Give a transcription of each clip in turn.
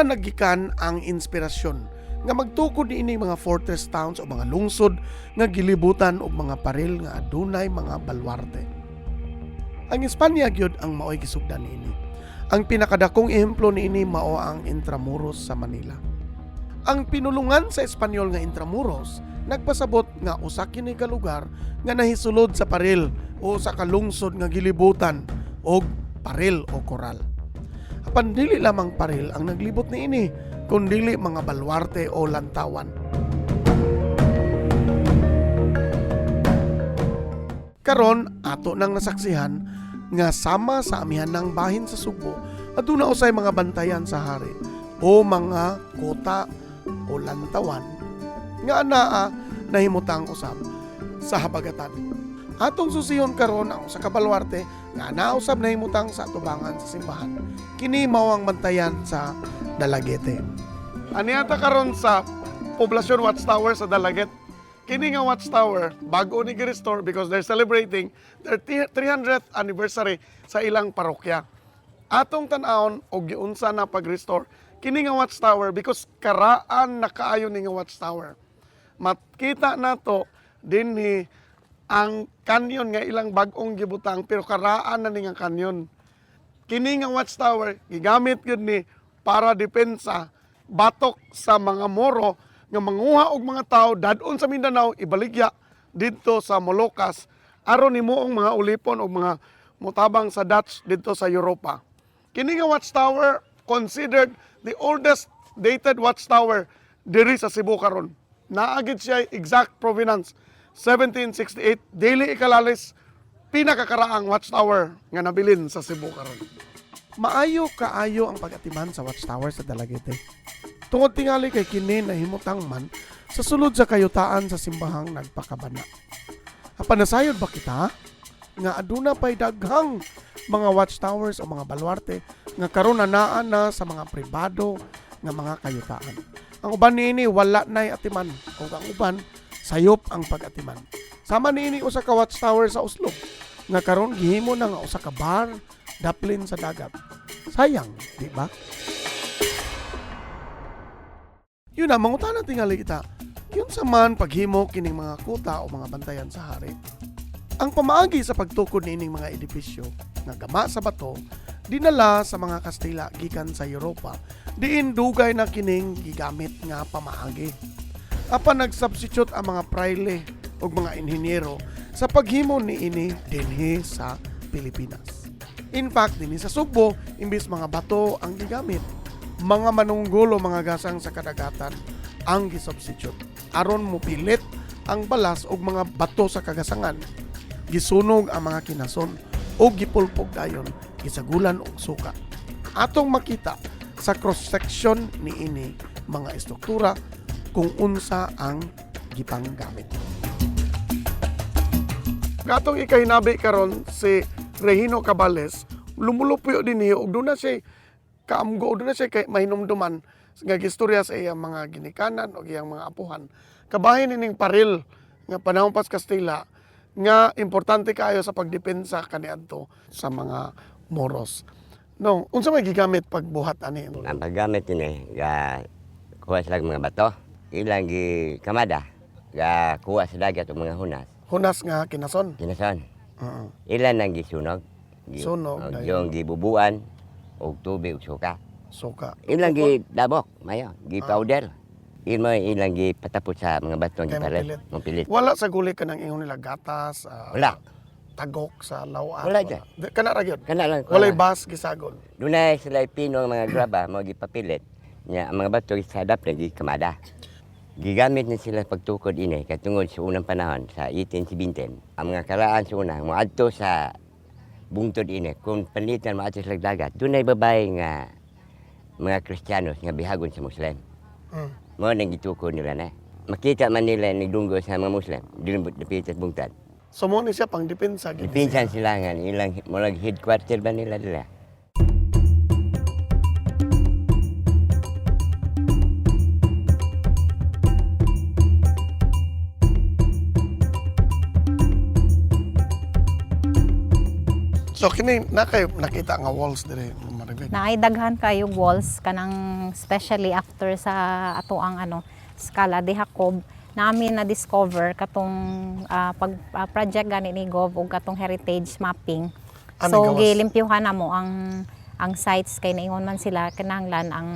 man nagikan ang inspirasyon nga magtukod niini mga fortress towns o mga lungsod nga gilibutan og mga paril nga adunay mga balwarte. Ang Espanya gyud ang maoy gisugdan niini. Ang pinakadakong ehemplo niini mao ang Intramuros sa Manila. Ang pinulungan sa Espanyol nga Intramuros nagpasabot nga usa kini ka lugar nga nahisulod sa paril o sa kalungsod nga gilibutan og paril o koral. Apan dili lamang paril ang naglibot niini, kundi mga balwarte o lantawan. Karon ato nang nasaksihan nga sama sa amihan ng bahin sa Subo aduna usay mga bantayan sa hari o mga kota o lantawan nga anaa nahimutang usab sa habagatan. Atong susihon karon ang usa ka balwarte nga anaa usab nahimutang sa atubangan sa simbahan. Kini mao ang bantayan sa Dalagete. Aniata karon sa Poblasyon Watchtower sa Dalaget. Kini nga watchtower bago ni gi-restore because they're celebrating their 300th anniversary sa ilang parokya. Atong tan-awon og giunsa na pag-restore kini nga watchtower because karaan na kaayo ni nga watchtower. Makita nato dinhi ang kanyon nga ilang bag-ong gibutang pero karaan na ni nga kanyon. Kini nga watchtower gigamit gyud ni para depensa batok sa mga Moro nga manguha og mga tao dadon sa Mindanao ibaligya didto sa Molucas aron himuong mga ulipon og mga mutabang sa Dutch didto sa Europa. Kini nga watchtower considered the oldest dated watchtower diri sa Cebu karon. Naagid siya exact provenance 1768 dili ikalalis pinakakaraang watchtower nga nabilin sa Cebu karon. Maayo kaayo ang pag-atiman sa watchtower sa Dalagete. Tungod tingali kay kini nahimutang man sa sulod sa kayutaan sa simbahang nagpakabana. Apan nasayod ba kita nga aduna pay daghang mga watchtowers o mga balwarte nga karon anaan na sa mga pribado nga mga kayutaan. Ang uban niini wala nay atiman o ang uban sayop ang pag-atiman. Sama niini usa ka watchtower sa Oslo nga karon gihimo na nga usa ka bar daplin sa dagat. Sayang, di ba? Yun na, mangutana tingali kita. Yun sa man paghimo kining mga kuta o mga bantayan sa hari. Ang pamaagi sa pagtukod niining mga edipisyo nga gama sa bato dinala sa mga Kastila gikan sa Europa. Diin dugay na kining gigamit nga pamaagi. Apan nag-substitute ang mga praile o mga inhinyero sa paghimo niini dinhi sa Pilipinas. In fact, dinhi sa Subo, imbis mga bato ang gigamit, mga manunggol o mga gasang sa kadagatan ang gisubstitute. Aron mupilit ang balas o mga bato sa kagasangan. Gisunog ang mga kinason o gipulpog dayon, gisagulan og suka. Atong makita sa cross-section niini mga estruktura kung unsa ang gipanggamit. Katong ikahinabi karon si Regino Cabales, lumulupyo din niyo og doon na siya kaamgo, doon na siya kay mahinumduman nga gistorya sa iyang mga ginikanan o iyang mga apuhan. Kabahin nining paril nga panahon pas Kastila nga importante kaayo sa pagdepensa kaniadto sa mga Moros. No, unsa may gigamit pagbuhat ani? Ang paggamit ini ga kuha sila mga bato, ilang gi kamada, ga kuha sa dagat og mga hunas. Hunas nga kinason. Kinason. Ilan ang gisunog. Sunog. Yung gibubuan og tubig ug suka. Suka. Ilang gidabok, mayo, gi-powder. Ilang gipatapos sa mga batong gipalit. Mapilit. Wala sa guli ka ng ingon nila gatas, Wala. tagok sa lawat. Wala dyan. Kana ra gyud. Kana lang. Walay bas gisagol. Dunay sila pino ang mga graba mo gipapilit. Nya ang mga bato gisadap na gikamada. Gigamit na sila pagtukod ini katungod sa unang panahon sa 1817. Ang mga karaan sa una moadto sa bungtod ini kung panitan moadto sa dagat. Dunay babae nga mga Kristiyanos nga bihagon sa Muslim. Mo nang gitukod nila na. Makita man nila nagdunggo sa mga Muslim. Dilibot dapitas bungtad. So mo ni siya pang depensa gyud. Pinsan sila nga ilang molag headquarter ba nila dila. So kini na kay nakita nga walls dire, Okay. Na ay daghan kayo walls kanang especially after sa ato ang Scala de Jacob namin na discover katong project gani ni Gov ug katong heritage mapping. Ano So gawas? gilimpyuhan na mo ang sites kay naingon man sila kinahanglan ang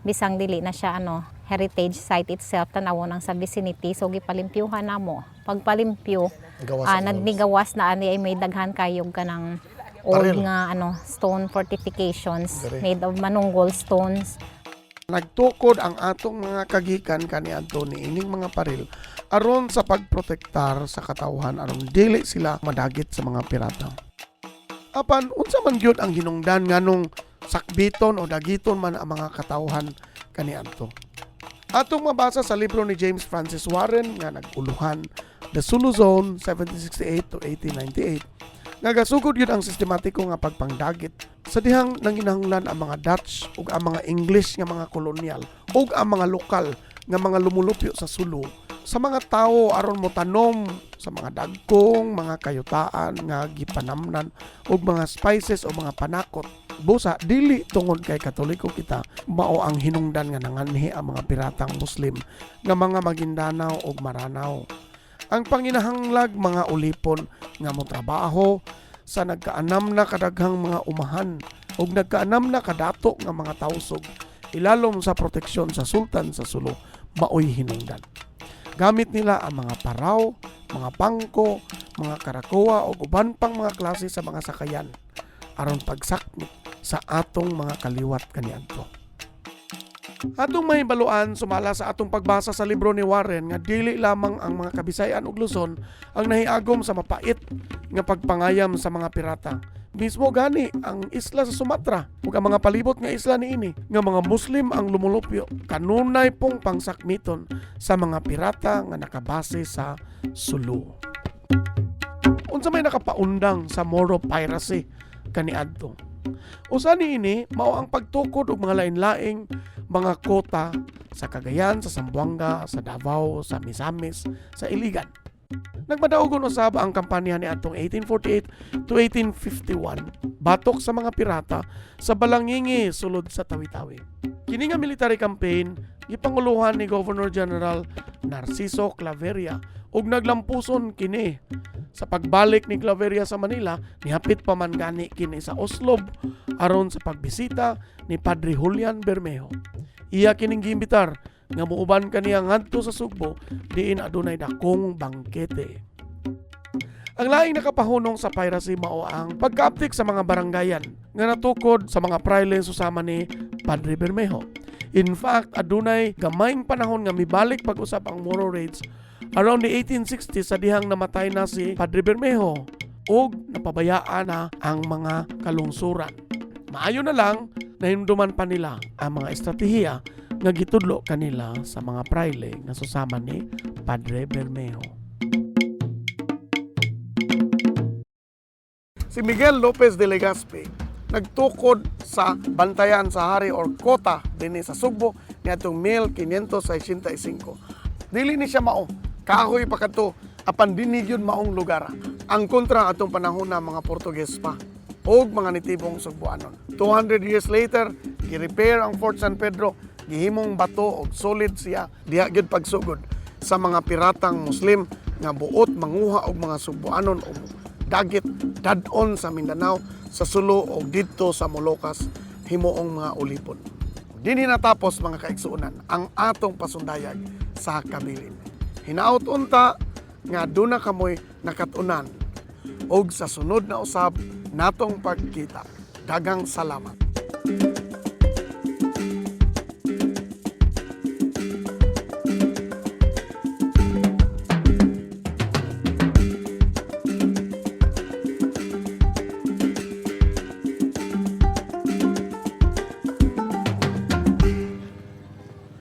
bisang dili na siya heritage site itself tanawon ang sa vicinity, so gipalimpyuhan na mo. Pagpalimpyo Gawas ang walls. nagnigawas na ani ay may daghan kayog kanang old Baril. nga stone fortifications Dere. made of manunggol stones. Nagtukod ang atong mga kagikan kaniadto ni ining mga paril aron sa pagprotektar sa katawhan aron dili sila madagit sa mga pirata. Apan unsa man gyud ang hinungdan nganong sakbiton o dagiton man ang mga katawhan kaniadto. Atong mabasa sa libro ni James Francis Warren nga naguluhan The Sulu Zone 1768 to 1898. Nagasugod yun ang sistematiko nga pagpangdagit sa dihang nanginahanglan ang mga Dutch ug ang mga English nga mga kolonyal ug ang mga lokal nga mga lumulupyo sa Sulu sa mga tawo aron motanom sa mga dagkong mga kayutaan nga gipanamnan ug mga spices o mga panakot. Busa dili tungod kay Katoliko kita mao ang hinungdan nga nanganhi ang mga piratang Muslim nga mga Maguindanao ug Maranao. Ang panginahanglag mga ulipon nga motrabaho sa nagkaanam na kadaghang mga umahan ug nagkaanam na kadato nga mga tawsog ilalom sa proteksyon sa sultan sa Sulu maoy hinungdan. Gamit nila ang mga paraw, mga pangko, mga karakoa o uban pang mga klase sa mga sakayan aron pagsakmit sa atong mga kaliwat kaniadto. Atong mahibaluan sumala sa atong pagbasa sa libro ni Warren nga dili lamang ang mga Kabisayan ug Luzon ang nahiagom sa mapait nga pagpangayam sa mga pirata. Mismo gani ang isla sa Sumatra ug ang mga palibot nga isla niini nga mga Muslim ang lumulupyo kanunay pong pangsakmiton sa mga pirata nga nakabase sa Sulu. Unsa may nakapaundang sa Moro piracy kaniadto? Usa niini mao ang pagtukod og mga lain-laing mga kota sa Cagayan, sa Zamboanga, sa Davao, sa Misamis, sa Iligan. Nagmadaugon usab ang kampanya ni atong 1848 to 1851 batok sa mga pirata sa Balangingi sulod sa Tawi-Tawi. Kini nga military campaign gipanguluhan ni Governor General Narciso Claveria ug naglampuson kini. Sa pagbalik ni Claveria sa Manila, nihapit pa man gani kini sa Oslob aron sa pagbisita ni Padre Julian Bermejo. Iya kining giimbitar nga muuban kaniya ngadto sa Sugbo diin adunay dakong bangkete. Ang laing nakapahunong sa piracy mao ang pagkaaptik sa mga barangayan nga natukod sa mga praile susama ni Padre Bermejo. In fact, adunay gamayng panahon nga mibalik pag-usab ang Moro raids around the 1860s sa dihang namatay na si Padre Bermejo ug napabayaan na ang mga kalungsuran. Maayo na lang nahinduman pa nila ang mga estratehiya nga gitudlo kanila sa mga praile nga susama ni Padre Bermejo. Si Miguel Lopez de Legazpi nagtukod sa bantayan sa hari or kota dinhi sa Sugbo niadtong 1565. Dili ni siya mao kahoy pa kadto apan dinhi gyud maong lugar. Ang kontra atong panahon na mga Portuges pa ug mga nitibong Sugboanon. 200 years later, gi-repair ang Fort San Pedro, gihimong bato ug solid siya diha gyud pagsugod sa mga piratang Muslim nga buot manguha og mga Sugboanon og dagit dadon sa Mindanao, sa Sulu o dito sa Molucas himuong mga ulipon. Dinhi natapos mga kaigsuonan ang atong pasundayag sa kabilin. Hinaut unta nga duna kamoy nakatunan og sa sunod na usab natong pagkita. Daghang salamat.